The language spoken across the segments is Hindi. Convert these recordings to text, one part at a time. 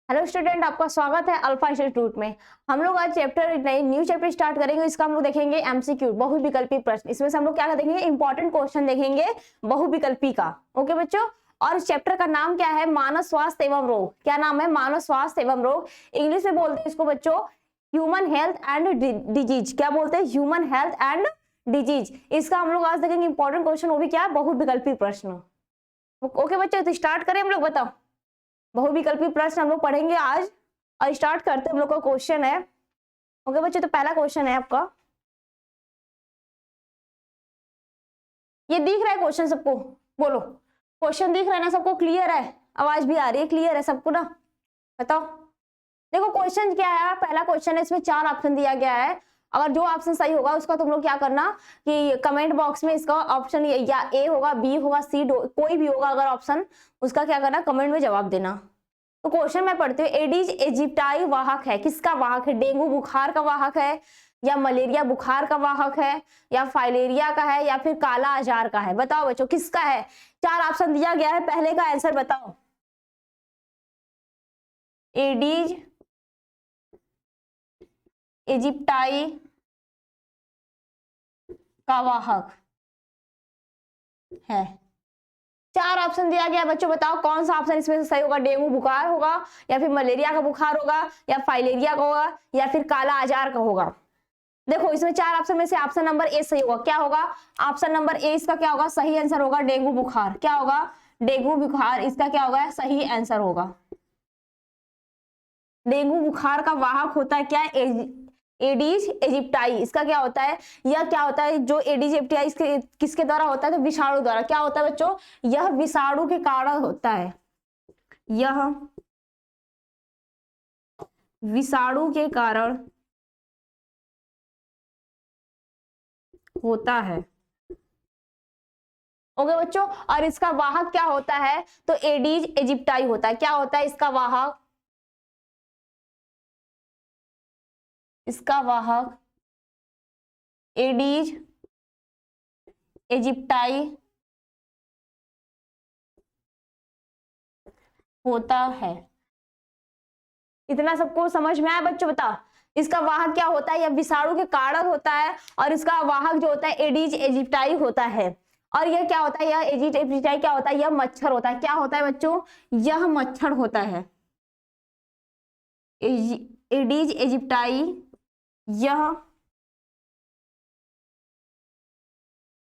हेलो स्टूडेंट, आपका स्वागत है अल्फा इंस्टीट्यूट में। हम लोग आज नई न्यू चैप्टर स्टार्ट करेंगे। इसका हम लोग देखेंगे एमसीक्यू, बहुविकल्पी प्रश्न। इसमें से हम लोग क्या देखेंगे, इंपॉर्टेंट क्वेश्चन देखेंगे बहुविकल्पी का। ओके बच्चों, और इस चैप्टर का नाम क्या है, मानव स्वास्थ्य एवं रोग। क्या नाम है, मानव स्वास्थ्य एवं रोग। इंग्लिश में बोलते हैं इसको बच्चों ह्यूमन हेल्थ एंड डिजीज। क्या बोलते हैं, ह्यूमन हेल्थ एंड डिजीज। इसका हम लोग आज देखेंगे इंपॉर्टेंट क्वेश्चन, वो भी क्या है, बहुविकल्पी प्रश्न। ओके बच्चों, तो स्टार्ट करें हम लोग, बताओ। बहुविकल्पी प्रश्न हम लोग पढ़ेंगे आज और स्टार्ट करते हैं। हम लोग का क्वेश्चन है, ओके बच्चों, तो पहला क्वेश्चन है आपका, ये दिख रहा है क्वेश्चन सबको? बोलो, क्वेश्चन दिख रहा है ना सबको? क्लियर है, आवाज भी आ रही है, क्लियर है सबको ना? बताओ। देखो क्वेश्चन क्या है, पहला क्वेश्चन है, इसमें 4 ऑप्शन दिया गया है। अगर जो ऑप्शन सही होगा उसका तुम लोग क्या करना कि कमेंट बॉक्स में इसका ऑप्शन या ए होगा, बी होगा, सी, कोई भी होगा अगर ऑप्शन, उसका क्या करना, कमेंट में जवाब देना। तो क्वेश्चन मैं पढ़ती हूँ। एडिज इजिप्टाई वाहक है, किसका वाहक है? डेंगू बुखार का वाहक है, या मलेरिया बुखार का वाहक है, या फाइलेरिया का है, या फिर काला आजार का है? बताओ बच्चों किसका है। 4 ऑप्शन दिया गया है, पहले का आंसर बताओ। एडिज इजिप्टाई का वाहक है। 4 ऑप्शन दिया गया बच्चों, बताओ कौन सा ऑप्शन इसमें से सही होगा। डेंगू बुखार होगा, या फिर मलेरिया का बुखार होगा, या फाइलेरिया का होगा, या फिर काला आजार का होगा? देखो इसमें 4 ऑप्शन में से ऑप्शन नंबर ए सही होगा। क्या होगा, ऑप्शन नंबर ए इसका क्या होगा, सही आंसर होगा। डेंगू बुखार क्या होगा, डेंगू बुखार इसका क्या होगा, सही आंसर होगा। डेंगू बुखार का वाहक होता है क्या, एडिज इजिप्टाई। इसका क्या होता है, यह क्या होता है, जो एडिज इजिप्टाई इसके किसके द्वारा होता है, तो विषाणु द्वारा। क्या होता है बच्चों, यह विषाणु के कारण होता है। यह विषाणु के कारण होता है। ओके बच्चों, और इसका वाहक क्या होता है, तो एडिज इजिप्टाई होता है। क्या होता है इसका वाहक, इसका वाहक एडिज इजिप्टाई होता है। इतना सबको समझ में आया बच्चों? बताओ इसका वाहक क्या होता है, यह विषाणु के कारण होता है, और इसका वाहक जो होता है एडिज इजिप्टाई होता है। और यह क्या होता है, यह एडिज इजिप्टाई क्या होता है, यह मच्छर होता है। क्या होता है बच्चों, यह मच्छर होता है। एडिज इजिप्टाई यह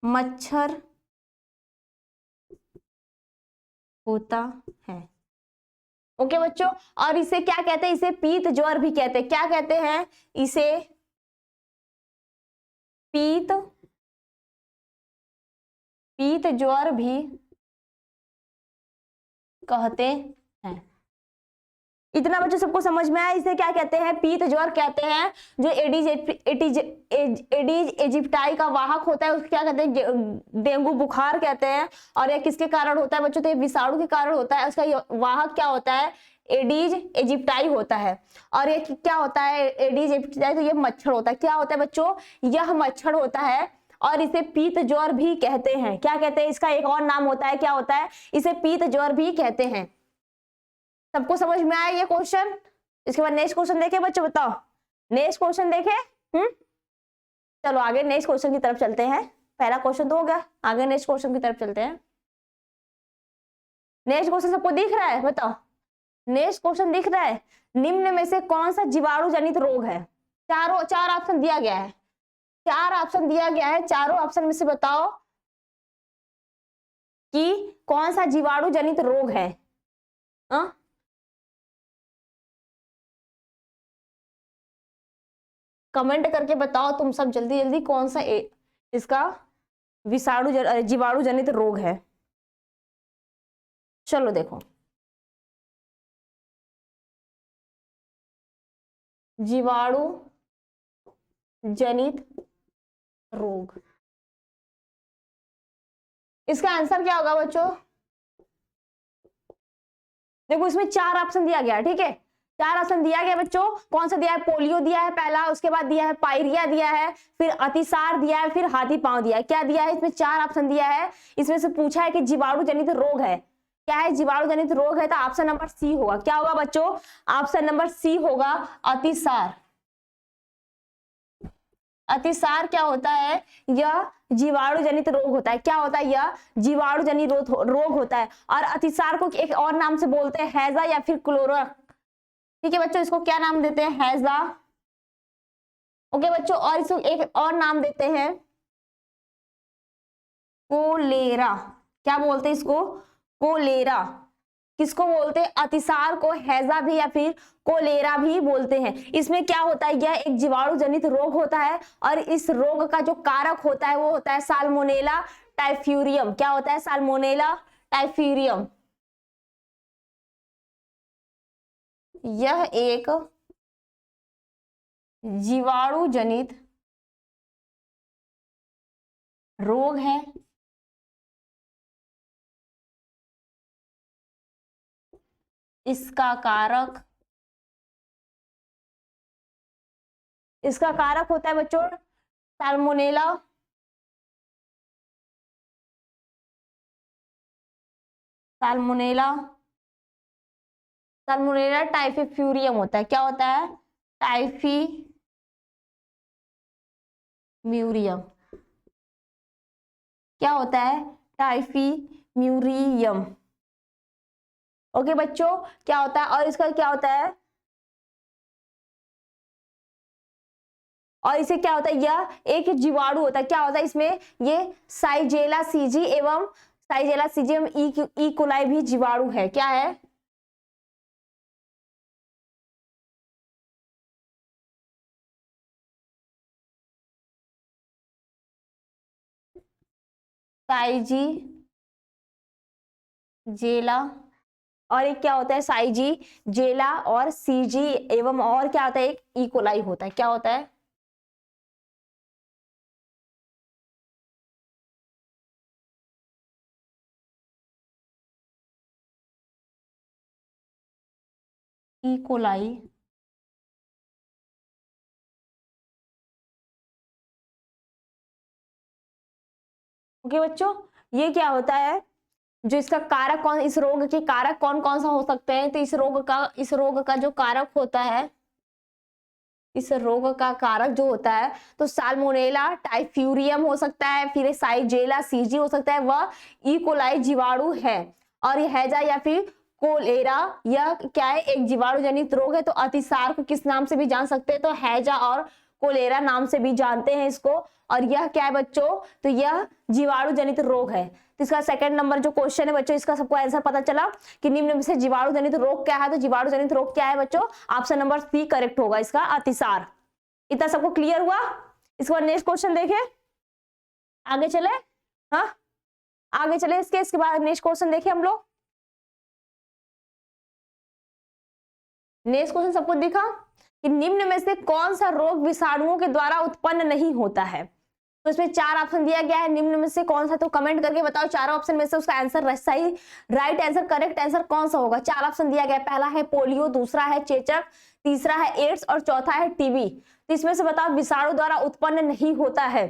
मच्छर होता है। ओके बच्चों, और इसे क्या कहते हैं, इसे पीत ज्वर भी कहते हैं। क्या कहते हैं इसे, पीत ज्वर भी कहते हैं। इतना बच्चों सबको समझ में आया, इसे क्या कहते हैं, पीत ज्वर कहते हैं। जो एडिज इजिप्टाई का वाहक होता है उसको क्या कहते हैं, डेंगू बुखार कहते हैं। और यह किसके कारण होता है बच्चों, तो ये विषाणु के कारण होता है। उसका वाहक क्या होता है, एडिज इजिप्टाई होता है। और ये क्या होता है, एडिज इजिप्टाई, तो ये मच्छर होता है। क्या होता है बच्चों, यह मच्छर होता है, और इसे पीत ज्वर भी कहते हैं। क्या कहते हैं, इसका एक और नाम होता है, क्या होता है, इसे पीत ज्वर भी कहते हैं। सबको समझ में आया ये क्वेश्चन? इसके बाद नेक्स्ट क्वेश्चन देखे बच्चों, बताओ नेक्स्ट क्वेश्चन देखे। चलो आगे नेक्स्ट क्वेश्चन की तरफ चलते हैं। पहला क्वेश्चन तो हो गया, आगे नेक्स्ट क्वेश्चन की तरफ चलते हैं। नेक्स्ट क्वेश्चन सबको दिख रहा है, बताओ नेक्स्ट क्वेश्चन दिख रहा है। निम्न में से कौन सा जीवाणु जनित रोग है? 4 ऑप्शन दिया गया है, 4 ऑप्शन दिया गया है। चारों ऑप्शन में से बताओ कि कौन सा जीवाणु जनित रोग है। कमेंट करके बताओ तुम सब जल्दी जल्दी, कौन सा इसका जीवाणु जनित रोग है। चलो देखो, जीवाणु जनित रोग, इसका आंसर क्या होगा बच्चों? देखो इसमें 4 ऑप्शन दिया गया है, ठीक है, 4 ऑप्शन दिया गया बच्चों। कौन सा दिया है, पोलियो दिया है पहला, उसके बाद दिया है पायरिया दिया है, फिर अतिसार दिया है, फिर हाथी पांव दिया है। क्या दिया है इसमें, 4 ऑप्शन दिया है। इसमें से पूछा है कि जीवाणु जनित रोग है। क्या है, जीवाणु जनित रोग है, तो ऑप्शन नंबर सी होगा। क्या होगा बच्चों, ऑप्शन नंबर सी होगा, अतिसार। अतिसार क्या होता है, यह जीवाणु जनित रोग होता है। क्या होता है, यह जीवाणु जनित रोग होता है। और अतिसार को एक और नाम से बोलते हैं हैजा या फिर क्लोरा। ठीक है बच्चों, इसको क्या नाम देते हैं, हैजा। ओके बच्चों, और इसको एक और नाम देते हैं कोलेरा। क्या बोलते हैं इसको, कोलेरा। किसको बोलते हैं, अतिसार को हैजा भी या फिर कोलेरा भी बोलते हैं। इसमें क्या होता है, यह एक जीवाणु जनित रोग होता है और इस रोग का जो कारक होता है वो होता है साल्मोनेला टाइफ्यूरियम। क्या होता है, साल्मोनेला टाइफ्यूरियम। यह एक जीवाणु जनित रोग है। इसका कारक होता है बच्चों साल्मोनेला साल्मोनेला साल्मोनेला टाइफीफ्यूरियम होता है। क्या होता है, टाइफीम्यूरियम। क्या होता है, टाइफीम्यूरियम। ओके बच्चों, क्या होता है, और इसका क्या होता है, और इसे क्या होता है, यह एक जीवाणु होता है। क्या होता है इसमें, ये साइजेला सीजी एवं ई कोलाई भी जीवाणु है। क्या है, साइजी जेला, और एक क्या होता है साइजी जेला और सीजी एवं और क्या होता है, एक ई कोलाई होता है। क्या होता है, ई कोलाई। ओके बच्चों, ये क्या होता है, जो इसका कारक कौन, इस रोग के कारक कौन कौन सा हो सकते हैं, तो इस रोग का जो कारक होता है, इस रोग का कारक जो होता है, तो साल्मोनेला टाइफ्यूरियम हो सकता है, फिर साइजेला सीजी हो सकता है, वह ई कोलाई जीवाणु है। और ये हैजा या फिर कोलेरा, यह क्या है, एक जीवाणु जनित रोग है। तो अतिसार को किस नाम से भी जान सकते हैं, तो हैजा और कोलेरा नाम से भी जानते हैं इसको। और यह क्या है बच्चों, तो यह जीवाणु जनित रोग है। तो इसका सेकंड नंबर जो क्वेश्चन है बच्चों, इसका सबको आंसर पता चला कि निम्न में से जीवाणु जनित रोग क्या है। तो जीवाणु जनित रोग क्या है बच्चों, ऑप्शन नंबर सी करेक्ट होगा इसका, अतिसार। इतना सबको क्लियर हुआ। इसके बाद नेक्स्ट क्वेश्चन देखे, आगे चले। हाँ, आगे चले, इसके बाद नेक्स्ट क्वेश्चन देखे हम लोग। नेक्स्ट क्वेश्चन सबको दिखा कि निम्न में से कौन सा रोग विषाणुओं के द्वारा उत्पन्न नहीं होता है। तो इसमें चार ऑप्शन दिया गया है, निम्न में से कौन सा, तो कमेंट करके बताओ चारों ऑप्शन में से उसका आंसर सही, राइट आंसर, करेक्ट आंसर कौन सा होगा। चार ऑप्शन दिया गया, पहला है पोलियो, दूसरा है चेचक, तीसरा है एड्स और चौथा है टीबी। तो इसमें से बताओ विषाणु द्वारा उत्पन्न नहीं होता है।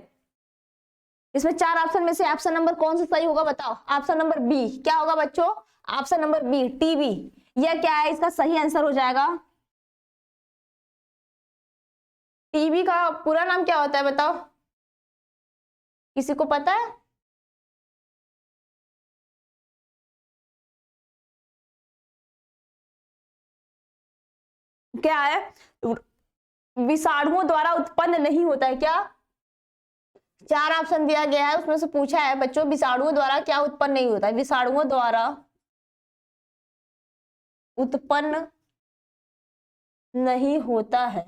इसमें चार ऑप्शन में से ऑप्शन नंबर कौन सा सही होगा बताओ। ऑप्शन नंबर बी क्या होगा बच्चों, ऑप्शन नंबर बी टीबी, यह क्या है, इसका सही आंसर हो जाएगा। टीबी का पूरा नाम क्या होता है बताओ, किसी को पता है। क्या है, विषाणुओं द्वारा उत्पन्न नहीं होता है। क्या, चार ऑप्शन दिया गया है, उसमें से पूछा है बच्चों विषाणुओं द्वारा क्या उत्पन्न नहीं होता है, विषाणुओं द्वारा उत्पन्न नहीं होता है।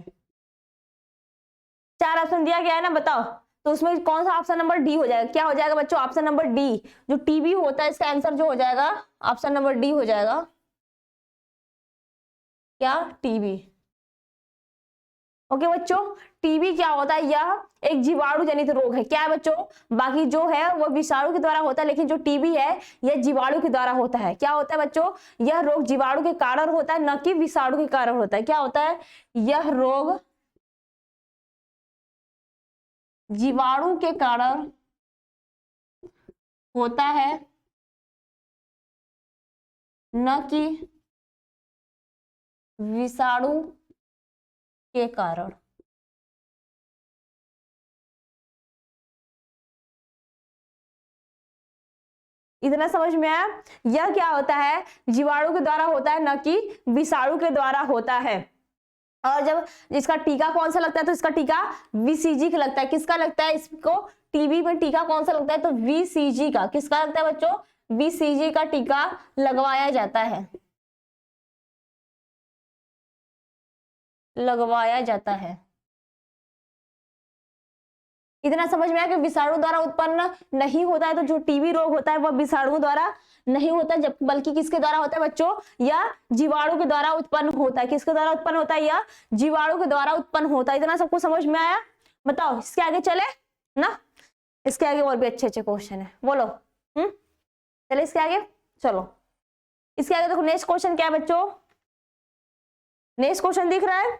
चार ऑप्शन दिया गया है ना, बताओ। तो उसमें कौन सा ऑप्शन नंबर डी हो जाएगा, क्या हो जाएगा बच्चों, ऑप्शन नंबर डी, जो टीबी होता है इसका आंसर जो हो जाएगा ऑप्शन नंबर डी हो जाएगा। क्या, टीबी। ओके बच्चों, टीबी क्या होता है, यह एक जीवाणु जनित रोग है। क्या है बच्चों, बाकी जो है वो विषाणु के द्वारा होता है, लेकिन जो टीबी है यह जीवाणु के द्वारा होता है। क्या होता है बच्चों, यह रोग जीवाणु के कारण होता है, न कि विषाणु के कारण होता है। क्या होता है, यह रोग जीवाणु के कारण होता है न कि विषाणु के कारण। इतना समझ में आया? यह क्या होता है, जीवाणु के द्वारा होता है, न कि विषाणु के द्वारा होता है। और जब इसका टीका कौन सा लगता है, तो इसका टीका बीसीजी का लगता है। किसका लगता है इसको, टीबी में टीका कौन सा लगता है, तो बीसीजी का। किसका लगता है बच्चों, बीसीजी का टीका लगवाया जाता है, लगवाया जाता है। इतना समझ में आया कि विषाणु द्वारा उत्पन्न नहीं होता है, तो जो टीबी रोग होता है वह विषाणु द्वारा नहीं होता, जब बल्कि किसके द्वारा होता है बच्चों, या जीवाणु के द्वारा उत्पन्न होता है। किसके द्वारा उत्पन्न होता है, या जीवाणु के द्वारा उत्पन्न होता है। इतना सबको समझ में आया? बताओ, इसके आगे चले ना, इसके आगे और भी अच्छे अच्छे क्वेश्चन है, बोलो। चले इसके आगे, चलो इसके आगे देखो। नेक्स्ट क्वेश्चन क्या है बच्चों, नेक्स्ट क्वेश्चन दिख रहा है।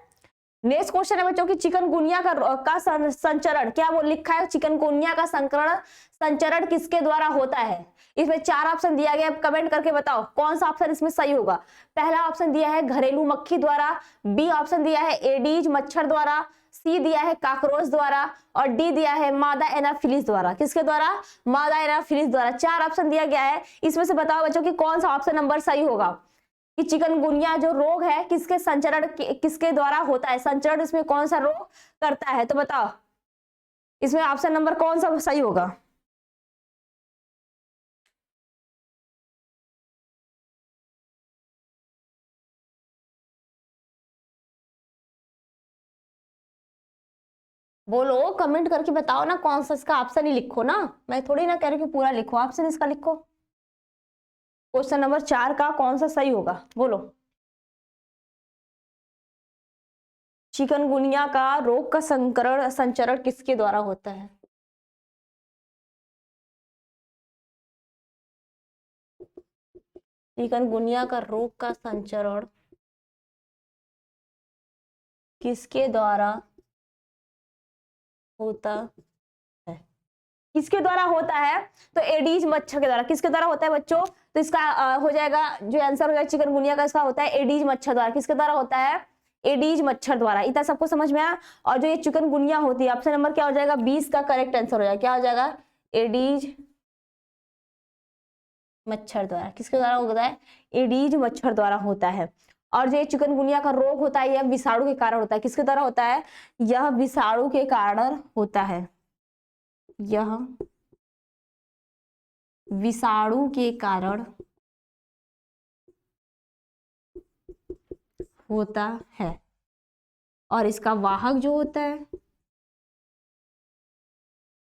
नेक्स्ट क्वेश्चन है बच्चों की चिकनगुनिया का संचरण, क्या वो लिखा है, चिकनगुनिया का संचरण किसके द्वारा होता है। इसमें 4 ऑप्शन दिया गया, कमेंट करके बताओ कौन सा ऑप्शन इसमें सही होगा। पहला ऑप्शन दिया है घरेलू मक्खी द्वारा, बी ऑप्शन दिया है एडीज मच्छर द्वारा, सी दिया है काकरोच द्वारा, और डी दिया है मादा एनाफिलिस द्वारा। किसके द्वारा, मादा एनाफिलिस द्वारा। 4 ऑप्शन दिया गया है, इसमें से बताओ बच्चों कि कौन सा ऑप्शन नंबर सही होगा, कि चिकनगुनिया जो रोग है किसके संचरण किसके द्वारा होता है, संचरण इसमें कौन सा रोग करता है, तो बताओ इसमें ऑप्शन नंबर कौन सा सही होगा। बोलो, कमेंट करके बताओ ना कौन सा, इसका ऑप्शन ही लिखो ना, मैं थोड़ी ना कह रही कि पूरा लिखो, ऑप्शन इसका लिखो। क्वेश्चन नंबर 4 का कौन सा सही होगा, बोलो। चिकनगुनिया का रोग का संचरण किसके द्वारा होता है। चिकनगुनिया का रोग का संचरण किसके द्वारा होता है, किसके द्वारा होता है, तो एडीज मच्छर के द्वारा। किसके द्वारा होता है बच्चों, तो इसका हो जाएगा जो आंसर हो जाएगा चिकनगुनिया का, इसका होता है एडीज मच्छर द्वारा। किसके द्वारा होता है, एडीज मच्छर द्वारा। इतना सबको समझ में आया? और जो ये चिकनगुनिया होती है, ऑप्शन नंबर क्या हो जाएगा, 20 का करेक्ट आंसर हो जाएगा। क्या हो जाएगा, एडीज मच्छर द्वारा। किसके द्वारा होता है, एडीज मच्छर द्वारा होता है। और जो ये चिकनगुनिया का रोग होता है, यह विषाणु के कारण होता है। किसके द्वारा होता है, यह विषाणु के कारण होता है, यह विषाणु के कारण होता है। और इसका वाहक जो होता है,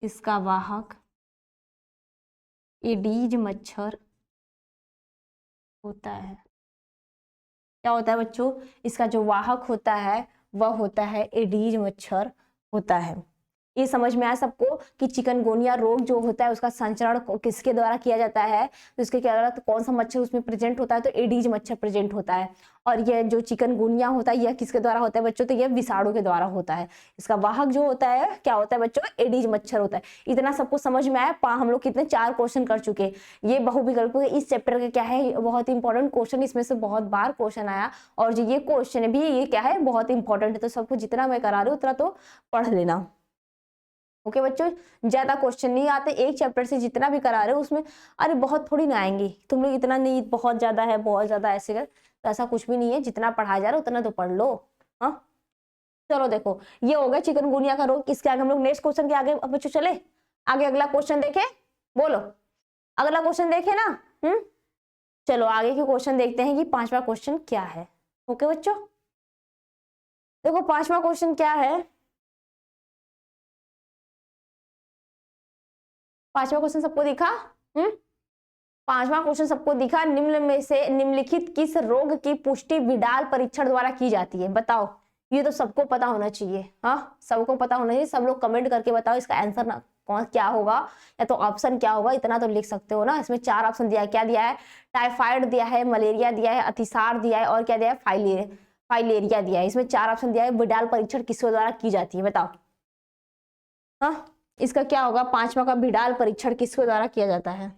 इसका वाहक एडीज मच्छर होता है। क्या होता है बच्चों, इसका जो वाहक होता है वह होता है एडीज मच्छर होता है। ये समझ में आया सबको कि चिकनगुनिया रोग जो होता है उसका संचरण किसके द्वारा किया जाता है, तो इसके क्या द्वारा, तो कौन सा मच्छर उसमें प्रेजेंट होता है, तो एडीज मच्छर प्रेजेंट होता है। और यह जो चिकनगुनिया होता है यह किसके द्वारा होता है बच्चों, तो यह विषाणु के द्वारा होता है। इसका वाहक जो होता है क्या होता है बच्चों, एडीज मच्छर होता है। इतना सबको समझ में आया? हम लोग कितने 4 क्वेश्चन कर चुके। ये बहुविकल्पों के इस चैप्टर का क्या है, बहुत इंपॉर्टेंट क्वेश्चन, इसमें से बहुत बार क्वेश्चन आया, और जो ये क्वेश्चन भी ये क्या है, बहुत इंपॉर्टेंट है। तो सबको जितना मैं करा रही हूँ उतना तो पढ़ लेना। ओके बच्चों, ज्यादा क्वेश्चन नहीं आते, एक चैप्टर से जितना भी करा रहे हो उसमें, अरे बहुत थोड़ी ना आएंगे, तुम लोग इतना नहीं बहुत ज्यादा है, बहुत ज्यादा ऐसे कर, तो ऐसा कुछ भी नहीं है, जितना पढ़ाया जा रहा है उतना तो पढ़ लो। हाँ चलो देखो, ये हो गया चिकनगुनिया का रोग। इसके आगे हम लोग नेक्स्ट क्वेश्चन के आगे बच्चों चले, आगे अगला क्वेश्चन देखे, बोलो अगला क्वेश्चन देखे ना। चलो आगे के क्वेश्चन देखते हैं कि 5वां क्वेश्चन क्या है। ओके बच्चों, देखो 5वां क्वेश्चन क्या है। 5वां क्वेश्चन सबको दिखा? 5वां क्वेश्चन सबको दिखा। निम्न में से निम्नलिखित किस रोग की पुष्टि विडाल परीक्षण द्वारा की जाती है, बताओ। ये तो सबको पता होना चाहिए, हाँ सबको पता होना चाहिए। सब लोग कमेंट करके बताओ इसका आंसर ना कौन क्या होगा, या तो ऑप्शन क्या होगा, इतना तो लिख सकते हो ना। इसमें 4 ऑप्शन दिया है, क्या दिया है, टाइफाइड दिया है, मलेरिया दिया है, अतिसार दिया है, और क्या दिया है, फाइलेरिया दिया है। इसमें 4 ऑप्शन दिया है। विडाल परीक्षण किसके द्वारा की जाती है, बताओ। हाँ इसका क्या होगा, 5वां का विडाल परीक्षण किसके द्वारा किया जाता है,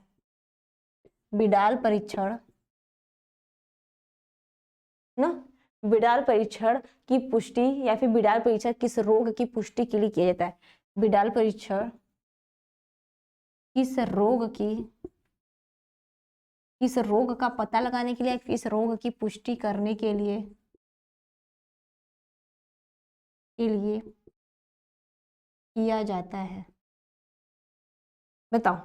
विडाल परीक्षण ना। बिडाल परीक्षण की पुष्टि या फिर बिडाल परीक्षण किस रोग की पुष्टि के लिए किया जाता है? बिडाल परीक्षण किस रोग का पता लगाने के लिए, किस रोग की पुष्टि करने के लिए किया जाता है? बताओ।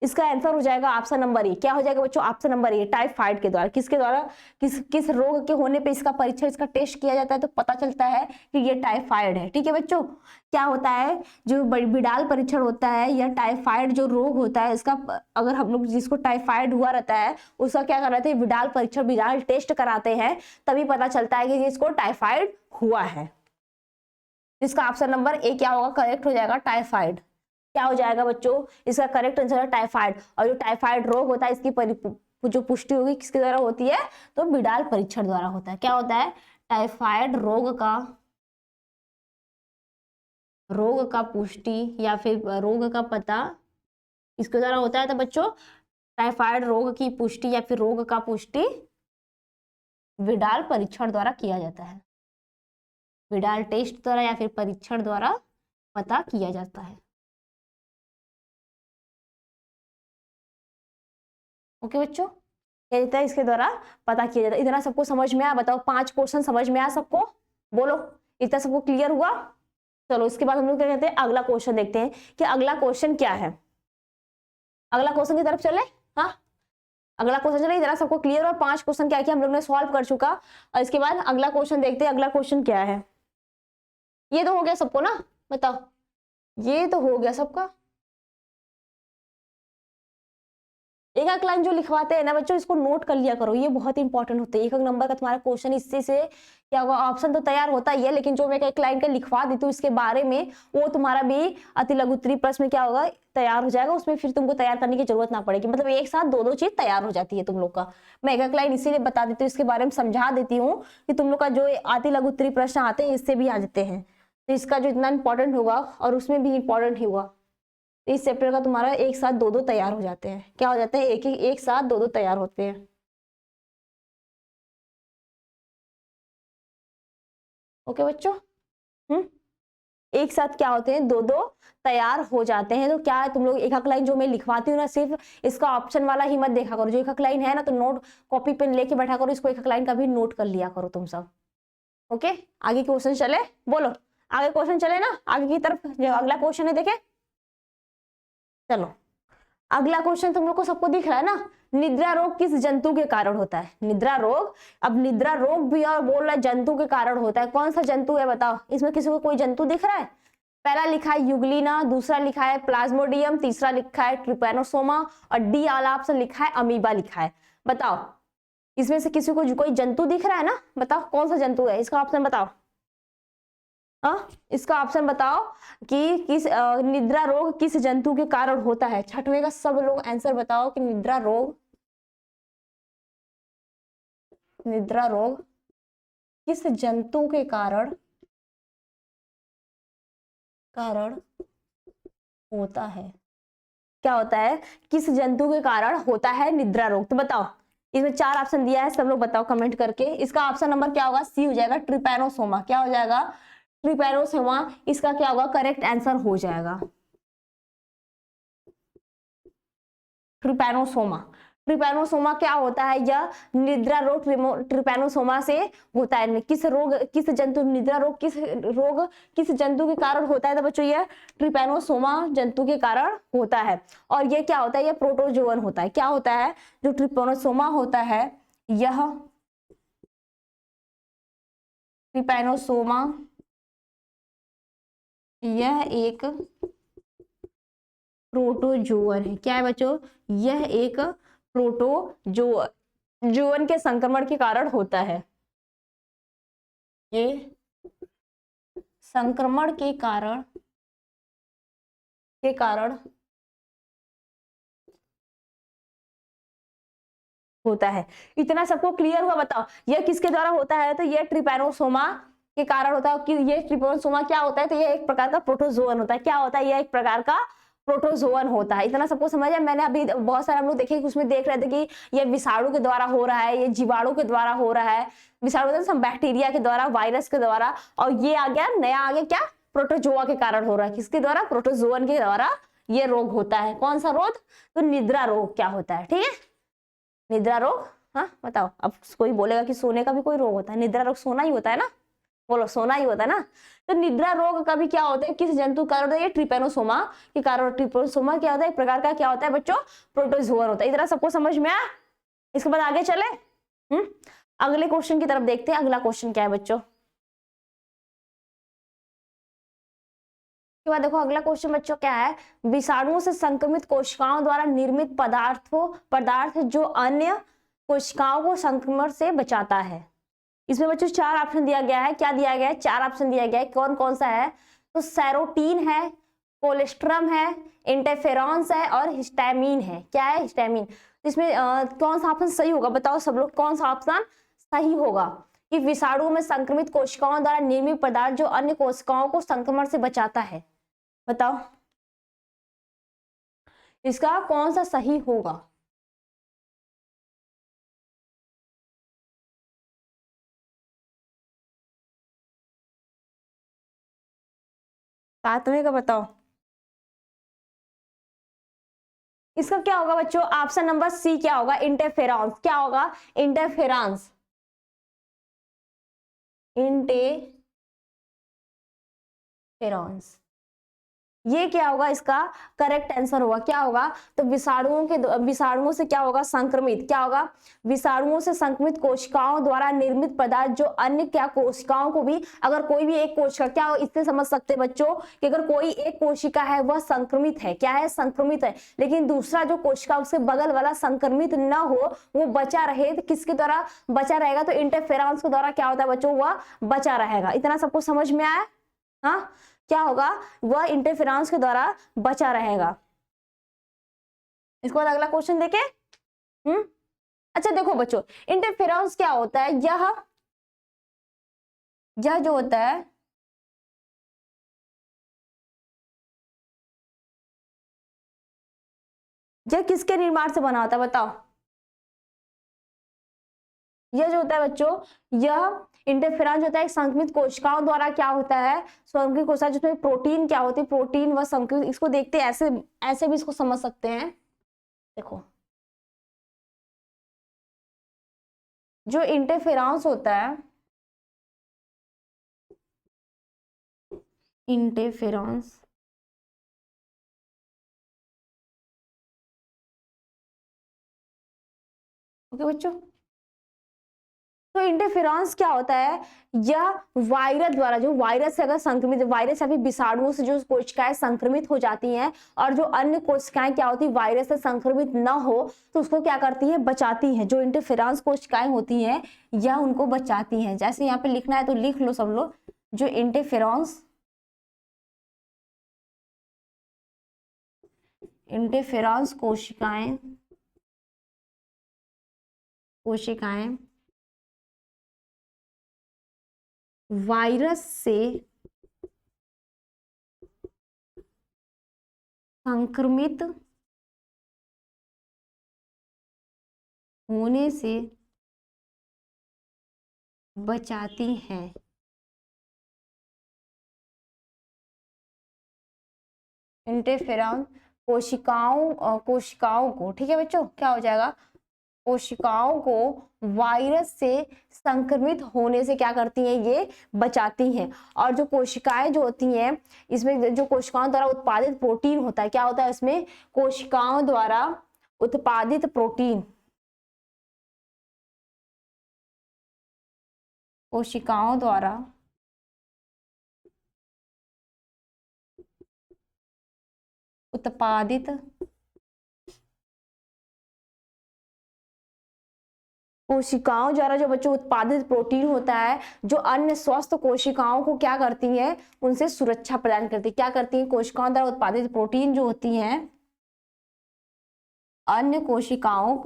इसका आंसर हो जाएगा ऑप्शन नंबर ए। क्या हो जाएगा बच्चों? ऑप्शन नंबर ए, टाइफाइड के द्वारा। किसके द्वारा? किस रोग के होने पे इसका परीक्षण, इसका टेस्ट किया जाता है तो पता चलता है कि ये टाइफाइड है। ठीक है बच्चों, क्या होता है जो बिडाल परीक्षण होता है या टाइफाइड जो रोग होता है इसका, अगर हम लोग जिसको टाइफाइड हुआ रहता है उसका क्या कराते हैं? बिडाल परीक्षण, बिडाल टेस्ट कराते हैं, तभी पता चलता है कि जिसको टाइफाइड हुआ है। इसका ऑप्शन नंबर ए क्या होगा? करेक्ट हो जाएगा, टाइफाइड। क्या हो जाएगा बच्चों? इसका करेक्ट आंसर है टाइफाइड। और जो टाइफाइड रोग होता है इसकी जो पुष्टि होगी किसके द्वारा होती है? तो बिडाल परीक्षण द्वारा होता है। क्या होता है? टाइफाइड रोग का पुष्टि या फिर रोग का पता इसके द्वारा होता है। तो बच्चों टाइफाइड रोग की पुष्टि या फिर रोग का पुष्टि बिडाल परीक्षण द्वारा किया जाता है। बिडाल टेस्ट द्वारा या फिर परीक्षण द्वारा पता किया जाता है। ओके बच्चों, क्या देता है? इसके द्वारा पता किया जाता है। इतना सबको समझ में आया? बताओ 5 क्वेश्चन समझ में आया सबको? बोलो, इतना सबको क्लियर हुआ? चलो इसके बाद हम लोग क्या कहते हैं, अगला क्वेश्चन देखते हैं कि अगला क्वेश्चन क्या है। अगला क्वेश्चन की तरफ चले। हाँ, अगला क्वेश्चन चले। इतना सबको क्लियर हुआ? 5 क्वेश्चन क्या हम लोग ने सॉल्व कर चुका, और इसके बाद अगला क्वेश्चन देखते हैं। अगला क्वेश्चन क्या है? ये तो हो गया सबको ना? बताओ, ये तो हो गया सबका। एक एक लाइन जो लिखवाते हैं ना बच्चों, इसको नोट कर लिया करो, ये बहुत इंपॉर्टेंट होते हैं। एक नंबर का तुम्हारा क्वेश्चन इससे से क्या होगा? ऑप्शन तो तैयार होता ही है, लेकिन जो मैं एक लाइन का लिखवा देती हूँ इसके बारे में, वो तुम्हारा भी अति लघु उत्तरीय प्रश्न में क्या होगा? तैयार हो जाएगा। उसमें फिर तुमको तैयार करने की जरूरत ना पड़ेगी। मतलब एक साथ दो चीज तैयार हो जाती है तुम लोग का। मैं एक एक लाइन इसीलिए बता देती हूँ, इसके बारे में समझा देती हूँ कि तुम लोग का जो अति लघु उत्तरीय प्रश्न आते हैं इससे भी आ जाते हैं, तो इसका जो इतना इंपॉर्टेंट होगा और उसमें भी इंपॉर्टेंट ही हुआ। इस चैप्टर का तुम्हारा एक साथ दो तैयार हो जाते हैं। क्या हो जाते हैं? एक साथ दो तैयार होते हैं। ओके बच्चों, एक साथ क्या होते हैं? दो तैयार हो जाते हैं। तो क्या है, तुम लोग एक एक लाइन जो मैं लिखवाती हूँ ना, सिर्फ इसका ऑप्शन वाला ही मत देखा करो। जो एक एक लाइन है ना, तो नोट कॉपी पेन लेके बैठा करो, इसको एक एक लाइन का भी नोट कर लिया करो तुम सब। ओके, आगे क्वेश्चन चले। बोलो, आगे क्वेश्चन चले ना, आगे की तरफ जो अगला क्वेश्चन है देखे। चलो अगला क्वेश्चन तुम लोग को सबको दिख रहा है ना? निद्रा रोग किस जंतु के कारण होता है? निद्रा रोग, अब निद्रा रोग भी और बोल रहा है जंतु के कारण होता है। कौन सा जंतु है बताओ? इसमें किसी को कोई जंतु दिख रहा है? पहला लिखा है यूग्लिना, दूसरा लिखा है प्लाज्मोडियम, तीसरा लिखा है ट्रिपैनोसोमा, और डी वाला ऑप्शन लिखा है अमीबा लिखा है। बताओ इसमें से किसी को कोई जंतु दिख रहा है ना? बताओ कौन सा जंतु है, इसका ऑप्शन बताओ। हाँ, इसका ऑप्शन बताओ कि किस निद्रा रोग किस जंतु के कारण होता है। छठवें का सब लोग आंसर बताओ कि निद्रा रोग किस जंतु के कारण होता है। क्या होता है? किस जंतु के कारण होता है निद्रा रोग? तो बताओ, इसमें 4 ऑप्शन दिया है, सब लोग बताओ कमेंट करके। इसका ऑप्शन नंबर क्या होगा? सी हो जाएगा, ट्रिपैनोसोमा। क्या हो जाएगा? ट्रिपैनोसोमा इसका क्या होगा? करेक्ट आंसर हो जाएगा, ट्रिपैनोसोमा। ट्रिपैनोसोमा क्या होता है? यह निद्रा रोग ट्रिपैनोसोमा से होता है। किस जंतु निद्रा रोग किस जंतु के कारण होता है? तो बच्चों यह ट्रिपैनोसोमा जंतु के कारण होता है। और यह क्या होता है? यह प्रोटोजोअन होता है। क्या होता है? जो ट्रिपैनोसोमा होता है, यह ट्रिपैनोसोमा यह एक प्रोटोजोअन है। क्या है बच्चों? यह एक प्रोटोजोअन के संक्रमण के कारण होता है। ये संक्रमण के कारण होता है। इतना सबको क्लियर हुआ? बताओ यह किसके द्वारा होता है? तो यह ट्रिपैनोसोमा के कारण होता है। कि ये ट्रिपैनोसोमा क्या होता है? तो यह एक प्रकार का प्रोटोजोअन होता है। क्या होता है? यह एक प्रकार का प्रोटोजोअन होता है। इतना सबको समझ है। मैंने अभी बहुत सारे हम लोग देखे कि उसमें देख रहे थे कि ये विषाणु के द्वारा हो रहा है, ये जीवाणु के द्वारा हो रहा है, विषाणु मतलब बैक्टीरिया के द्वारा, वायरस के द्वारा, और ये आ गया नया आ गया क्या, प्रोटोजोआ के कारण हो रहा है। किसके द्वारा, प्रोटोजोअन के द्वारा ये रोग होता है। कौन सा रोग, तो निद्रा रोग क्या होता है, ठीक है, निद्रा रोग। हाँ बताओ, अब कोई बोलेगा कि सोने का भी कोई रोग होता है, निद्रा रोग सोना ही होता है ना, बोलो सोना ही होता है ना। तो निद्रा रोग का भी क्या होता है, किस जंतु का कारण होता है, ये ट्रिपेनोसोमा के कारण। ट्रिपेनोसोमा क्या होता है, एक प्रकार का क्या होता है बच्चों, प्रोटोजोआ होता है। इतना सबको समझ में आया। इसके बाद आगे चले, अगले क्वेश्चन की तरफ देखते हैं। अगला क्वेश्चन क्या है बच्चों, के बाद देखो अगला क्वेश्चन बच्चों क्या है, विषाणुओं से संक्रमित कोशिकाओं द्वारा निर्मित पदार्थ जो अन्य कोशिकाओं को संक्रमण से बचाता है। इसमें बच्चों 4 ऑप्शन दिया गया है। क्या दिया गया है, 4 ऑप्शन दिया गया है। कौन कौन सा है, तो सेरोटीन है, कोलेस्ट्रम है, इंटरफेरॉन्स है और हिस्टामिन है। क्या है, हिस्टामिन। इसमें कौन सा ऑप्शन सही होगा, बताओ सब लोग, कौन सा ऑप्शन सही होगा कि विषाणु में संक्रमित कोशिकाओं द्वारा निर्मित पदार्थ जो अन्य कोशिकाओं को संक्रमण से बचाता है, बताओ इसका कौन सा सही होगा। सातवें का बताओ, इसका क्या होगा बच्चों, ऑप्शन नंबर सी क्या होगा, इंटरफेरॉन्स। क्या होगा, इंटरफेरॉन्स, इंटरफेरॉन्स, ये क्या होगा, इसका करेक्ट आंसर होगा। क्या होगा, तो विषाणुओं से क्या होगा, संक्रमित, क्या होगा, विषाणुओं से संक्रमित कोशिकाओं द्वारा निर्मित पदार्थ जो अन्य क्या कोशिकाओं को भी, अगर कोई भी एक कोशिका, क्या इससे समझ सकते हैं बच्चों कि अगर कोई एक कोशिका है वह संक्रमित है, क्या है, संक्रमित है, लेकिन दूसरा जो कोशिका उसके बगल वाला संक्रमित न हो, वो बचा रहे, तो किसके द्वारा बचा रहेगा, तो इंटरफेरेंस के द्वारा क्या होता है बच्चों, वह बचा रहेगा। इतना सबको समझ में आया। हाँ, क्या होगा, वह इंटरफेरेंस के द्वारा बचा रहेगा। इसके बाद अगला क्वेश्चन देखे। अच्छा देखो बच्चों, इंटरफेरेंस क्या होता है, यह जो होता है, यह किसके निर्माण से बना होता है, बताओ। यह जो होता है बच्चों, यह इंटरफेरेंस होता है संक्रमित कोशिकाओं द्वारा क्या होता है, संक्रमित कोशिका जिसमें प्रोटीन क्या होती है, प्रोटीन व संक्रमित, इसको देखते हैं ऐसे, ऐसे भी इसको समझ सकते हैं। देखो जो इंटरफेरेंस होता है, इंटरफेरेंस, ओके बच्चों, तो इंटरफेरेंस क्या होता है, यह वायरस द्वारा, जो वायरस से अगर संक्रमित, वायरस या फिर विषाणुओं से जो कोशिकाएं संक्रमित हो जाती हैं और जो अन्य कोशिकाएं क्या होती है वायरस से संक्रमित न हो, तो उसको क्या करती है, बचाती हैं। जो इंटरफेरेंस कोशिकाएं होती हैं यह उनको बचाती हैं। जैसे यहाँ पे लिखना है तो लिख लो सब लोग, जो इंटरफेरेंस, इंटरफेरेंस कोशिकाएं वायरस से संक्रमित होने से बचाती हैं। इंटरफेरेंस कोशिकाओं को, ठीक है बच्चों, क्या हो जाएगा, कोशिकाओं को वायरस से संक्रमित होने से क्या करती हैं, ये बचाती हैं। और जो कोशिकाएं जो होती हैं, इसमें जो कोशिकाओं द्वारा उत्पादित प्रोटीन होता है, क्या होता है इसमें, कोशिकाओं द्वारा उत्पादित प्रोटीन, कोशिकाओं द्वारा उत्पादित कोशिकाओं द्वारा जो बच्चों उत्पादित प्रोटीन होता है, जो अन्य स्वस्थ कोशिकाओं को क्या करती है, उनसे सुरक्षा प्रदान करती है। क्या करती है, कोशिकाओं द्वारा उत्पादित प्रोटीन जो होती हैं अन्य कोशिकाओं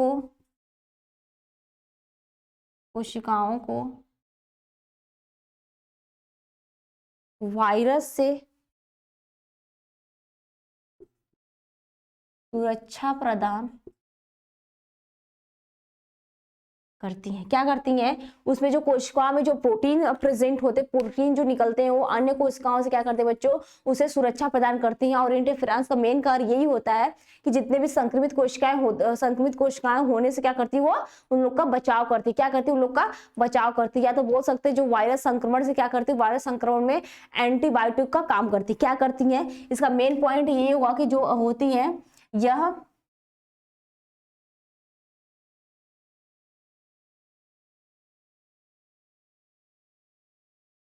को वायरस से सुरक्षा प्रदान करती हैं। क्या करती हैं? उसमें जो कोशिकाओं में जो प्रोटीन प्रेजेंट होते, प्रोटीन जो निकलते हैं वो अन्य कोशिकाओं से क्या करते हैं बच्चों? उसे सुरक्षा प्रदान करती हैं। और इंटरफेरेंस का मेन कार्य यही होता है कि जितने भी संक्रमित कोशिकाएं होने से क्या करती है वो? उन लोग का बचाव करती है। क्या करती है? उन लोग का बचाव करती है। या तो बोल सकते हैं जो वायरस संक्रमण से क्या करती है? वायरस संक्रमण में एंटीबायोटिक का काम करती है। क्या करती है? इसका मेन पॉइंट ये होगा कि जो होती है यह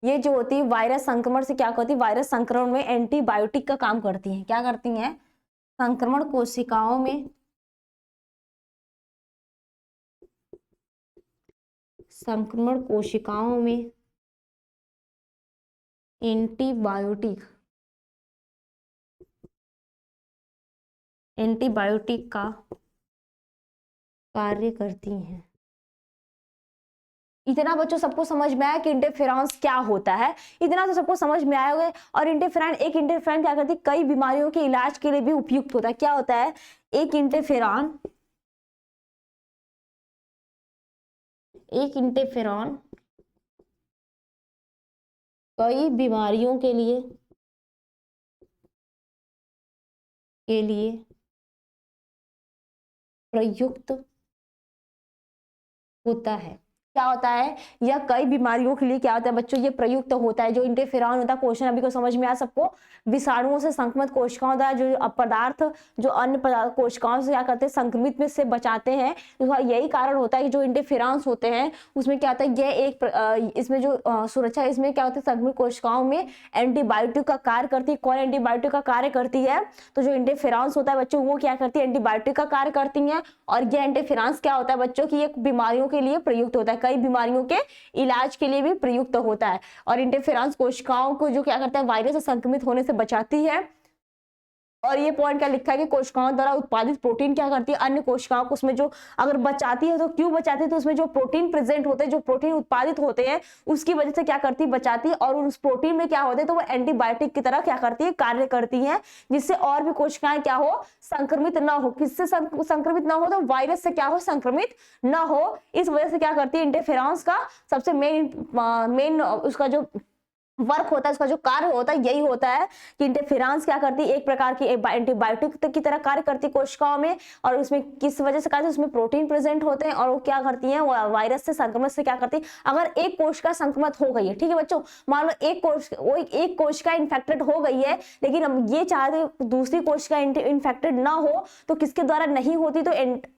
ये जो होती है वायरस संक्रमण से क्या करती है? वायरस संक्रमण में एंटीबायोटिक का काम करती हैं। क्या करती हैं? संक्रमण कोशिकाओं में एंटीबायोटिक एंटीबायोटिक का कार्य करती हैं। इतना बच्चों सबको समझ में आया कि इंटरफेरेंस क्या होता है? इतना तो सबको समझ में आया होगा। और इंटरफेरेंस क्या करती है? कई बीमारियों के इलाज के लिए भी उपयुक्त होता है। क्या होता है? एक इंटरफेरॉन कई बीमारियों के लिए प्रयुक्त होता है। क्या होता है? यह कई बीमारियों के लिए क्या होता है बच्चों? ये प्रयुक्त होता है। जो इंटरफेरॉन होता है, क्वेश्चन अभी को समझ में आया सबको? विषाणुओं से संक्रमित कोशिकाओं द्वारा जो पदार्थ जो अन्य कोशिकाओं से क्या करते हैं? संक्रमित में से बचाते हैं। तो यही कारण होता है कि जो इंटरफेरॉन्स होते हैं उसमें क्या होता है? यह एक इसमें जो सुरक्षा, इसमें क्या होता है? संक्रमित कोशिकाओं में एंटीबायोटिक का कार्य करती है। कौन एंटीबायोटिक का कार्य करती है? तो जो इंटरफेरॉन्स होता है बच्चों वो क्या करती है? एंटीबायोटिक का कार्य करती है। और यह इंटरफेरेंस क्या होता है बच्चों की? ये बीमारियों के लिए प्रयुक्त होता है, कई बीमारियों के इलाज के लिए भी प्रयुक्त होता है। और इंटरफेरेंस कोशिकाओं को जो क्या करता है? वायरस से संक्रमित होने से बचाती है। और ये पॉइंट क्या लिखा है कि कोशिकाओं द्वारा उत्पादित प्रोटीन क्या करती है? अन्य कोशिकाओं को उसमें जो अगर बचाती है तो क्यों बचाती है? तो उसमें जो प्रोटीन प्रेजेंट होते हैं, जो प्रोटीन उत्पादित होते हैं उसकी वजह से क्या करती है? बचाती है। और उस प्रोटीन में क्या होते हैं? तो वो एंटीबायोटिक की तरह क्या करती है? कार्य करती है, जिससे और भी कोशिकाएं क्या हो? संक्रमित ना हो। किससे संक्रमित ना हो? तो वायरस से क्या हो? संक्रमित ना हो। इस वजह से क्या करती है? इंटरफेरेंस का सबसे मेन उसका जो वर्क होता है, उसका जो कार्य होता है यही होता है कि इंटरफेरेंस क्या करती है? एक प्रकार की एंटीबायोटिक की तरह कार्य करती है कोशिकाओं में। और उसमें किस वजह से करती है? उसमें प्रोटीन प्रेजेंट होते हैं और वो क्या करती हैं? वो वायरस से संक्रमण से क्या करती है? अगर एक कोशिका संक्रमित हो गई है, ठीक है बच्चों, मान लो एक कोशिका इन्फेक्टेड हो गई है, लेकिन हम ये चाहते दूसरी कोशिका इन्फेक्टेड ना हो, तो किसके द्वारा नहीं होती? तो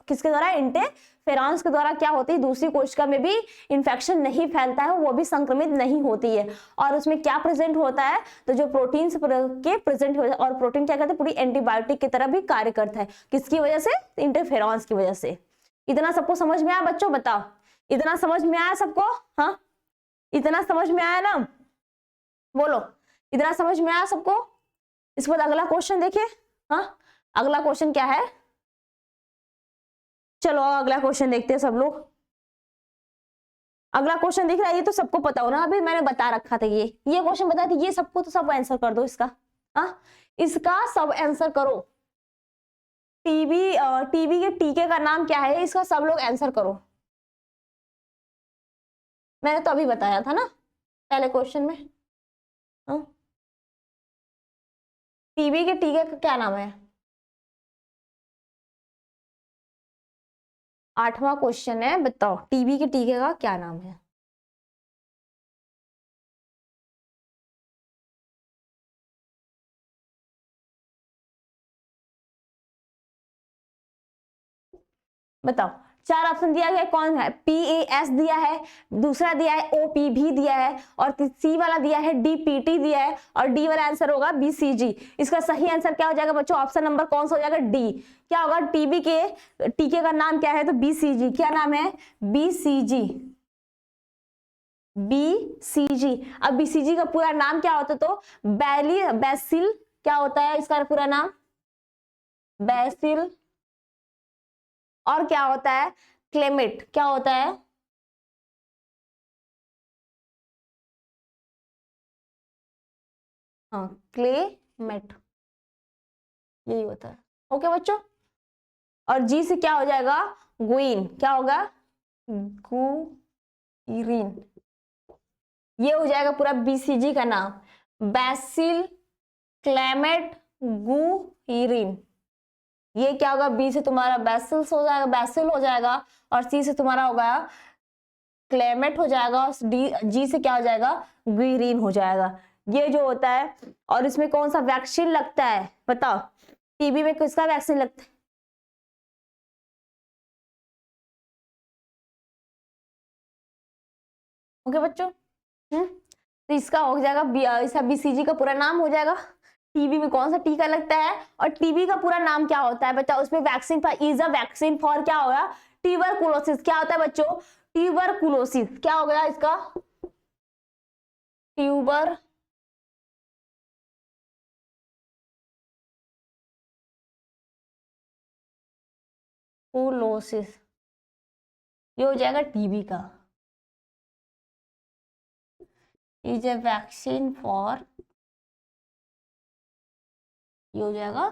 किसके द्वारा? इंटरफेरेंस के द्वारा क्या होती है? दूसरी कोशिका में भी इंफेक्शन नहीं फैलता है, वो भी संक्रमित नहीं होती है। और उसमें क्या प्रेजेंट होता है? तो जो प्रोटीन के प्रेजेंट होता है। और प्रोटीन क्या करता है? पूरी एंटीबायोटिक की तरह भी कार्य करता है। किसकी वजह से? इंटरफेरेंस की वजह से। इतना सबको समझ में आया बच्चों? बताओ, इतना समझ में आया सबको? हाँ, इतना समझ में आया ना? बोलो, इतना समझ में आया सबको? इसके बाद अगला क्वेश्चन देखिए। हाँ, अगला क्वेश्चन क्या है? चलो अगला क्वेश्चन देखते हैं सब लोग। अगला क्वेश्चन दिख रहा है? ये तो सबको पता हो ना, अभी मैंने बता रखा था। ये क्वेश्चन बता दी, ये सबको तो सब आंसर कर दो इसका। हाँ, इसका सब आंसर करो। टीबी टीबी के टीके का नाम क्या है? इसका सब लोग आंसर करो। मैंने तो अभी बताया था ना पहले क्वेश्चन में। हाँ? टीबी के टीके का क्या नाम है? 8वां क्वेश्चन है, बताओ टीबी के टीके का क्या नाम है? बताओ, चार ऑप्शन दिया गया, कौन है? PAS दिया है, दूसरा दिया है OPV दिया है, और C वाला दिया है DPT दिया है, और D वाला आंसर होगा BCG। इसका सही आंसर क्या हो जाएगा बच्चों? ऑप्शन नंबर कौन सा हो जाएगा? D। क्या होगा? टीबी के टीके का नाम क्या है? तो BCG। क्या नाम है? BCG। BCG। अब BCG का पूरा नाम क्या होता है? तो बैसिल, क्या होता है इसका पूरा नाम? बैसिल। और क्या होता है? क्लेमेट। क्या होता है? हाँ, क्लेमेट, यही होता है। ओके बच्चों, और जी से क्या हो जाएगा, गुइन, क्या होगा, गुइरिन। ये हो जाएगा पूरा बीसीजी का नाम, बैसिल क्लेमेट गुइरिन। ये क्या होगा, बी से तुम्हारा बैसिल्स हो जाएगा, बैसिल हो जाएगा, और सी से तुम्हारा होगा क्लेमेट हो जाएगा, और डी जी से क्या हो जाएगा, गुइरिन हो जाएगा। ये जो होता है, और इसमें कौन सा वैक्सीन लगता है बताओ, टीबी में किसका वैक्सीन लगता है, ओके बच्चों। तो इसका हो जाएगा इसका बीसीजी का पूरा नाम हो जाएगा। टीबी में कौन सा टीका लगता है, और टीबी का पूरा नाम क्या होता है बच्चा, उसमें vaccine for is a vaccine for क्या होगा, ट्यूबरकुलोसिस। क्या होता है बच्चों, ट्यूबरकुलोसिस। क्या हो गया इसका, ट्यूबर कुलोसिस, ये हो जाएगा टीबी का, इज ए वैक्सीन फॉर, ये हो जाएगा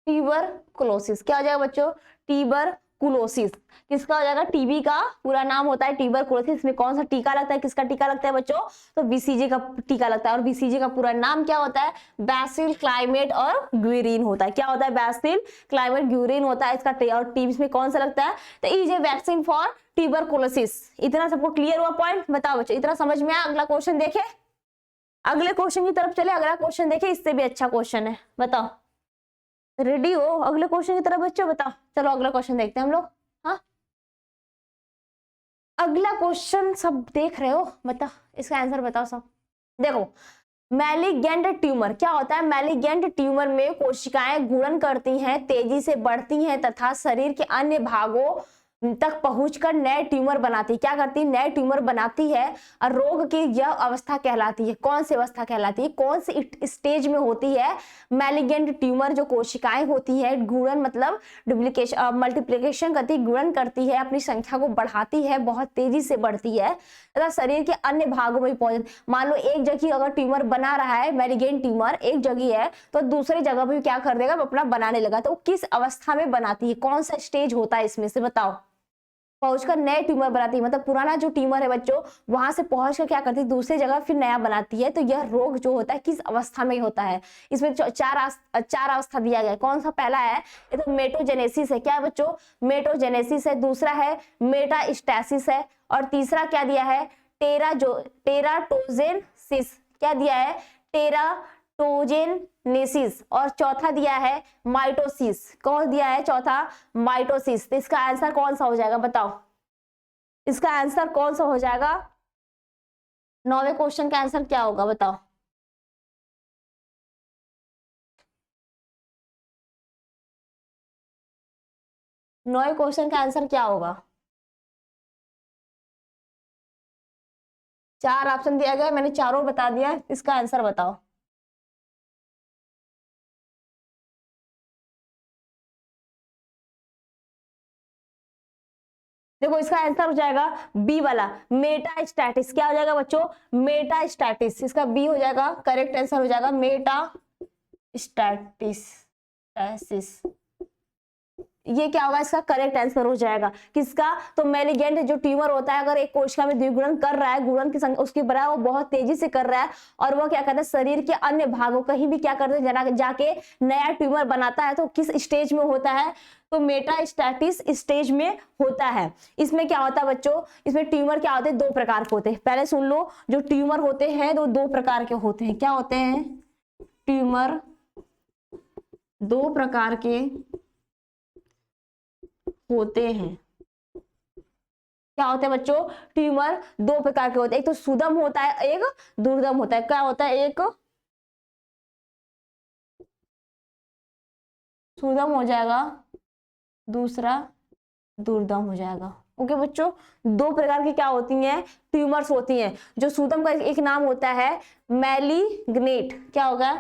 ट्यूबरकुलोसिस। क्या हो जाएगा बच्चों, ट्यूबरकुलोसिस। किसका हो जाएगा, टीबी का पूरा नाम होता है ट्यूबरकुलोसिस। इसमें कौन सा टीका लगता है, किसका टीका लगता है बच्चों, तो बीसीजी का टीका लगता है। और बीसीजी का पूरा नाम क्या होता है, बैसिल क्लाइमेट और ग्यूरिन होता है। क्या होता है, बैसिल क्लाइमेट ग्यूरिन होता है इसका, और टीम्स में कौन सा लगता है, तो is a vaccine for tuberculosis. इतना सबको क्लियर हुआ पॉइंट, बताओ बच्चों, इतना समझ में आया। अगला क्वेश्चन देखे, अगले क्वेश्चन की तरफ चले। अगला क्वेश्चन देखे, इससे भी अच्छा क्वेश्चन है, बताओ, रेडी हो अगले क्वेश्चन की तरफ बच्चों, बताओ। चलो अगला क्वेश्चन देखते हैं हम लोग। हाँ, अगला क्वेश्चन सब देख रहे हो, बताओ इसका आंसर बताओ सब। देखो, मैलिगेंट ट्यूमर क्या होता है, मैलिगेंट ट्यूमर में कोशिकाएं गुणन करती हैं, तेजी से बढ़ती हैं तथा शरीर के अन्य भागों तक पहुंचकर नए ट्यूमर बनाती है। क्या करती है, नए ट्यूमर बनाती है। और रोग की यह अवस्था कहलाती है, कौन सी अवस्था कहलाती है, कौन सी स्टेज में होती है, मैलिगेंट ट्यूमर। जो कोशिकाएं होती है, गुणन मतलब डुप्लीकेशन मल्टीप्लिकेशन करती, गुणन करती है, अपनी संख्या को बढ़ाती है, बहुत तेजी से बढ़ती है तथा शरीर के अन्य भागों में पहुंच। मान लो एक जगह अगर ट्यूमर बना रहा है, मैलिगेंट ट्यूमर एक जगह है, तो दूसरी जगह भी क्या कर देगा, अपना बनाने लगा। तो किस अवस्था में बनाती है, कौन सा स्टेज होता है इसमें से, बताओ। पहुंचकर नए ट्यूमर बनाती है, मतलब पुराना जो ट्यूमर है बच्चों, वहां से पहुंचकर क्या करती है, दूसरी जगह फिर नया बनाती है। तो यह रोग जो होता है किस अवस्था में होता है, इसमें चार अवस्था दिया गया है। कौन सा पहला है, ये तो मेटोजेनेसिस है। क्या है बच्चों, मेटोजेनेसिस है। दूसरा है मेटास्टैसिस है, और तीसरा क्या दिया है, टेराटोजेनेसिस। क्या दिया है, टेराटोजेनेसिस। और चौथा दिया है माइटोसिस। कौन दिया है चौथा, माइटोसिस। तो इसका आंसर कौन सा हो जाएगा, बताओ, इसका आंसर कौन सा हो जाएगा, 9वें क्वेश्चन का आंसर क्या होगा, बताओ। नौवें क्वेश्चन का आंसर क्या होगा, 4 ऑप्शन दिया गया, मैंने चारों बता दिया, इसका आंसर बताओ। देखो इसका आंसर हो जाएगा बी वाला, मेटास्टैटिस। क्या हो जाएगा बच्चों, मेटास्टैटिस। इसका बी हो जाएगा, करेक्ट आंसर हो जाएगा मेटास्टैटिस। ये क्या होगा, इसका करेक्ट आंसर हो जाएगा। किसका, तो मैलिगेंट जो ट्यूमर होता है, अगर एक कोशिका में द्विगुणन कर रहा है, गुणन की संख्या उसकी बराबर, वो बहुत तेजी से कर रहा है, और वो क्या करता है, शरीर के अन्य भागों कहीं भी क्या करते हैं, जाके नया ट्यूमर बनाता है। तो किस स्टेज में होता है, तो मेटास्टैटिस स्टेज में होता है। इसमें क्या होता है बच्चों, इसमें ट्यूमर क्या होते हैं, 2 प्रकार के होते हैं। पहले सुन लो, जो ट्यूमर होते हैं वो 2 प्रकार के होते हैं। क्या होते हैं, ट्यूमर 2 प्रकार के होते हैं। क्या होते हैं बच्चों, ट्यूमर 2 प्रकार के होते हैं, एक तो सुदम होता है, एक दुर्दम होता है। क्या होता है, एक सुदम हो जाएगा, दूसरा दुर्दम हो जाएगा। ओके बच्चों, 2 प्रकार की क्या होती हैं, ट्यूमर्स होती हैं। जो सुदम का एक नाम होता है मैलिग्नेट। क्या होगा,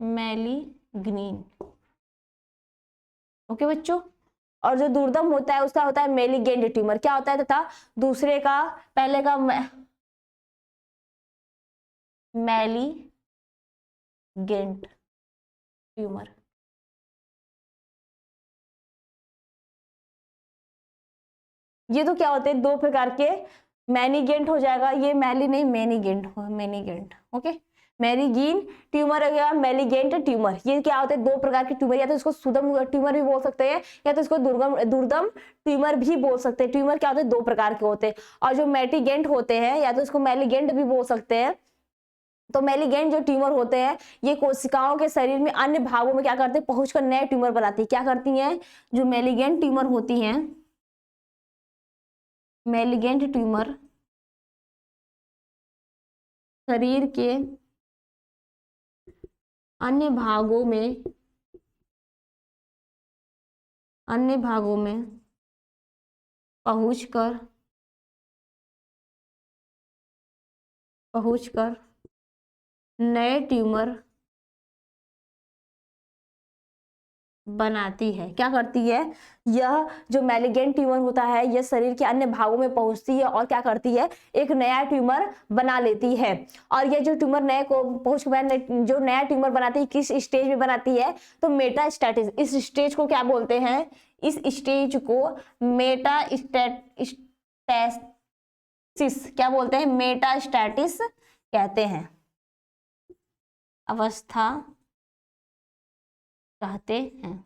मैलिग्नीन। ओके बच्चों, और जो दुर्दम होता है उसका होता है मेलिगेंट ट्यूमर। क्या होता है, तथा दूसरे का, पहले का मैलीगेंट ट्यूमर। ये तो क्या होते हैं, दो प्रकार के, मैनीगेंट हो जाएगा, ये मैली नहीं मैनीगेंट हो, मैनीगेंट, ओके। मैरीगीन ट्यूमर हो गया, मैलीगेंट ट्यूमर। ये क्या होते हैं, दो प्रकार के ट्यूमर, या तो इसको सुदम ट्यूमर भी बोल सकते हैं, या तो इसको दुर्दम ट्यूमर भी बोल सकते हैं। ट्यूमर क्या होते हैं, दो प्रकार के होते हैं। और जो मैटीगेंट होते हैं, या तो इसको मैलीगेंट भी बोल सकते हैं। तो मैलीगेंट जो ट्यूमर होते हैं, ये कोशिकाओं के शरीर में अन्य भागों में क्या करते हैं, पहुंचकर नए ट्यूमर बनाती है। क्या करती हैं, जो मैलीगेंट ट्यूमर होती हैं, मैलीगेंट ट्यूमर शरीर के अन्य भागों में पहुंचकर नए ट्यूमर बनाती है। क्या करती है, यह जो मैलीगेंट ट्यूमर होता है, यह शरीर के अन्य भागों में पहुंचती है और क्या करती है, एक नया ट्यूमर बना लेती है। और ये जो ट्यूमर नए को जो नया ट्यूमर बनाती है, किस स्टेज में बनाती है, तो मेटास्टैटिस। इस स्टेज को क्या बोलते हैं, इस स्टेज को मेटास्टैटिस, क्या बोलते हैं, मेटास्टैटिस कहते हैं, अवस्था कहते हैं।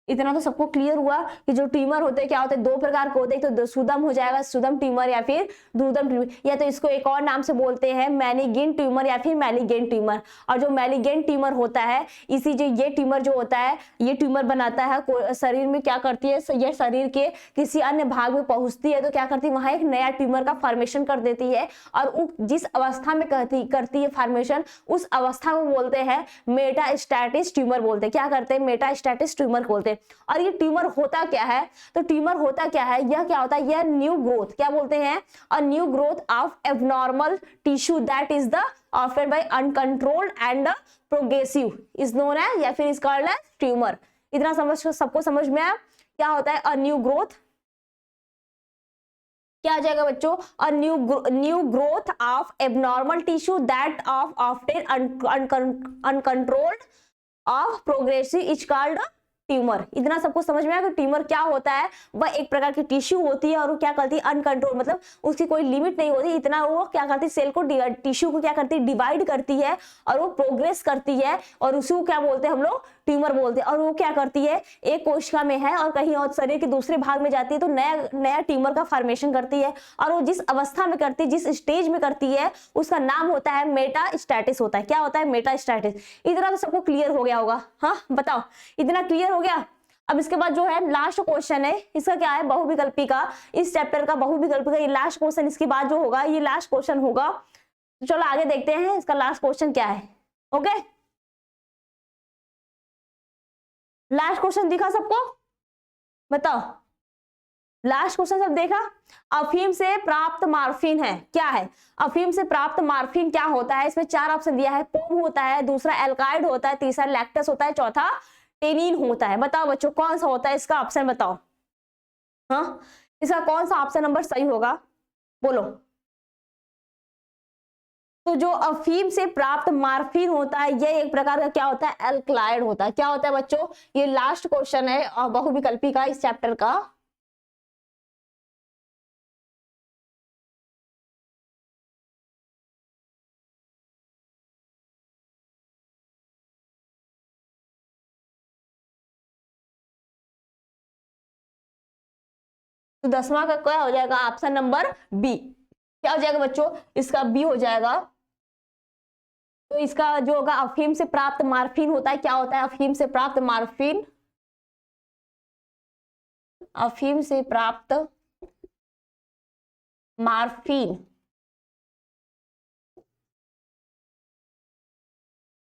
इतना तो सबको क्लियर हुआ कि जो ट्यूमर होते हैं क्या होते हैं, दो प्रकार के होते हैं, तो सुदम हो जाएगा, सुदम ट्यूमर, या फिर दुर्दम ट्यूमर, या तो इसको एक और नाम से बोलते हैं मैनीगेंट ट्यूमर या फिर मैलीगेंट ट्यूमर। और जो मैलीगेंट ट्यूमर होता है, इसी जो ये ट्यूमर जो होता है, ये ट्यूमर बनाता है शरीर में, क्या करती है, ये शरीर के किसी अन्य भाग में पहुंचती है, तो क्या करती है, वहां एक नया ट्यूमर का फॉर्मेशन कर देती है। और जिस अवस्था में करती है फॉर्मेशन, उस अवस्था को बोलते हैं मेटास्टैटिस ट्यूमर बोलते हैं। क्या करते हैं, मेटास्टैटिस ट्यूमर बोलते हैं। और ये ट्यूमर होता क्या है, तो ट्यूमर होता क्या है, यह क्या होता है, यह न्यू ग्रोथ, क्या बोलते हैं, a new growth of abnormal tissue that is the often by uncontrolled and progressive is known as, या फिर इज कॉल्ड एज ट्यूमर। इतना सबको समझ में आया, क्या होता है अ न्यू ग्रोथ, क्या आ जाएगा बच्चों, अ new growth of abnormal tissue that of often uncontrolled of progressive is called tumour. इतना सबको समझ में आया कि ट्यूमर क्या होता है, वह एक प्रकार की टिश्यू होती है और वो क्या करती है, अनकंट्रोल, मतलब उसकी कोई लिमिट नहीं होती, इतना वो क्या करती है, सेल को टिश्यू को क्या करती है, डिवाइड करती है, और वो प्रोग्रेस करती है, और उसी को क्या बोलते हैं हम लोग, ट्यूमर बोलते हैं। और वो क्या करती है, एक कोशिका में है और कहीं और शरीर के दूसरे भाग में जाती है, तो नया ट्यूमर का फॉर्मेशन करती है। और वो जिस अवस्था में करती है, जिस स्टेज में करती है, उसका नाम होता है मेटास्टैटिस होता है। क्या होता है, मेटास्टैटिस। इतना तो सबको क्लियर हो गया होगा, हाँ बताओ, इतना क्लियर हो गया। अब इसके बाद जो है लास्ट क्वेश्चन है, इसका क्या है, बहुविकल्पी का, इस चैप्टर का बहुविकल्पी का ये लास्ट क्वेश्चन, इसके बाद जो होगा ये लास्ट क्वेश्चन होगा। तो चलो आगे देखते हैं इसका लास्ट क्वेश्चन क्या है। ओके, लास्ट क्वेश्चन दिखा सबको, बताओ, लास्ट क्वेश्चन सब देखा। अफीम से प्राप्त मार्फिन है, क्या है, अफीम से प्राप्त मार्फिन क्या होता है, इसमें चार ऑप्शन दिया है, पोम होता है, दूसरा एल्काइड होता है, तीसरा लैक्टस होता है, चौथा टेनिन होता है। बताओ बच्चों कौन सा होता है, इसका ऑप्शन बताओ, हाँ इसका कौन सा ऑप्शन नंबर सही होगा, बोलो। तो जो अफीम से प्राप्त मार्फिन होता है, यह एक प्रकार का क्या होता है, एल्कलाइड होता है। क्या होता है बच्चों, ये लास्ट क्वेश्चन है बहुविकल्पी का, इस चैप्टर का। तो 10वां का क्या हो जाएगा, ऑप्शन नंबर बी। क्या हो जाएगा बच्चों, इसका बी हो जाएगा। तो इसका जो होगा, अफीम से प्राप्त मार्फिन होता है, क्या होता है, अफीम से प्राप्त मार्फिन, अफीम से प्राप्त मार्फिन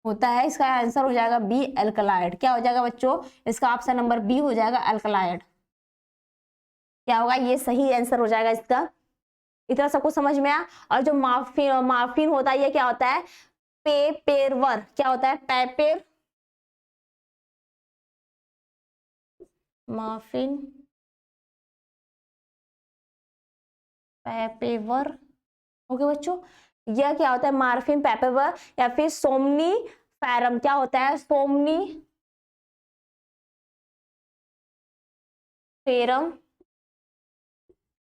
होता है, इसका आंसर हो जाएगा बी, एल्कलाइड। क्या हो जाएगा बच्चों, इसका ऑप्शन नंबर बी हो जाएगा, एल्कलाइड। क्या होगा, ये सही आंसर हो जाएगा इसका। इतना सबको समझ में आया। और जो मार्फिन मार्फिन होता है, ये क्या होता है, पेपेरवर, क्या होता है, पेपेर मार्फिन, पेपेवर, ओके बच्चों, यह क्या होता है, मार्फिन पेपेवर या फिर सोमनीफेरम, क्या होता है, सोमनीफेरम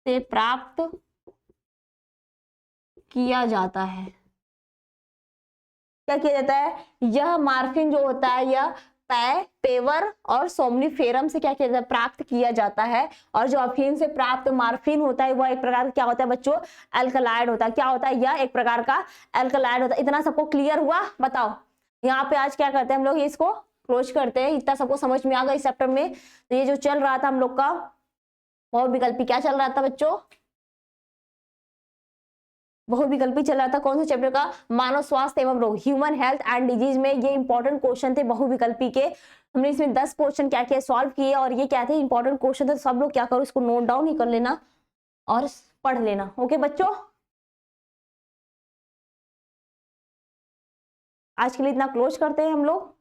से प्राप्त किया जाता है। क्या किया जाता है, यह मार्फिन जो होता है यह पेवर और सोमनीफेरम से क्या किया जाता है, प्राप्त किया जाता है। और जो अफीम से प्राप्त मार्फिन होता है वह एक प्रकार का क्या होता है बच्चों, एल्कलाइड होता है। क्या होता है, यह एक प्रकार का एल्कलाइड होता है। इतना सबको क्लियर हुआ, बताओ यहाँ पे आज क्या करते हैं हम लोग, इसको क्लोज करते हैं। इतना सबको समझ में आ गया इस चैप्टर में। तो ये जो चल रहा था हम लोग का बहुविकल्पी, क्या चल रहा था बच्चों, बहुविकल्पी चल रहा था। कौन से चैप्टर का, मानव स्वास्थ्य एवं रोग, ह्यूमन हेल्थ एंड डिजीज में ये इंपॉर्टेंट क्वेश्चन थे बहुविकल्पी के। हमने इसमें 10 क्वेश्चन क्या किया, सॉल्व किए, और ये क्या थे, इंपॉर्टेंट क्वेश्चन थे। तो सब लोग क्या करो, इसको नोट डाउन ही कर लेना और पढ़ लेना। ओके बच्चों, आज के लिए इतना क्लोज करते हैं हम लोग।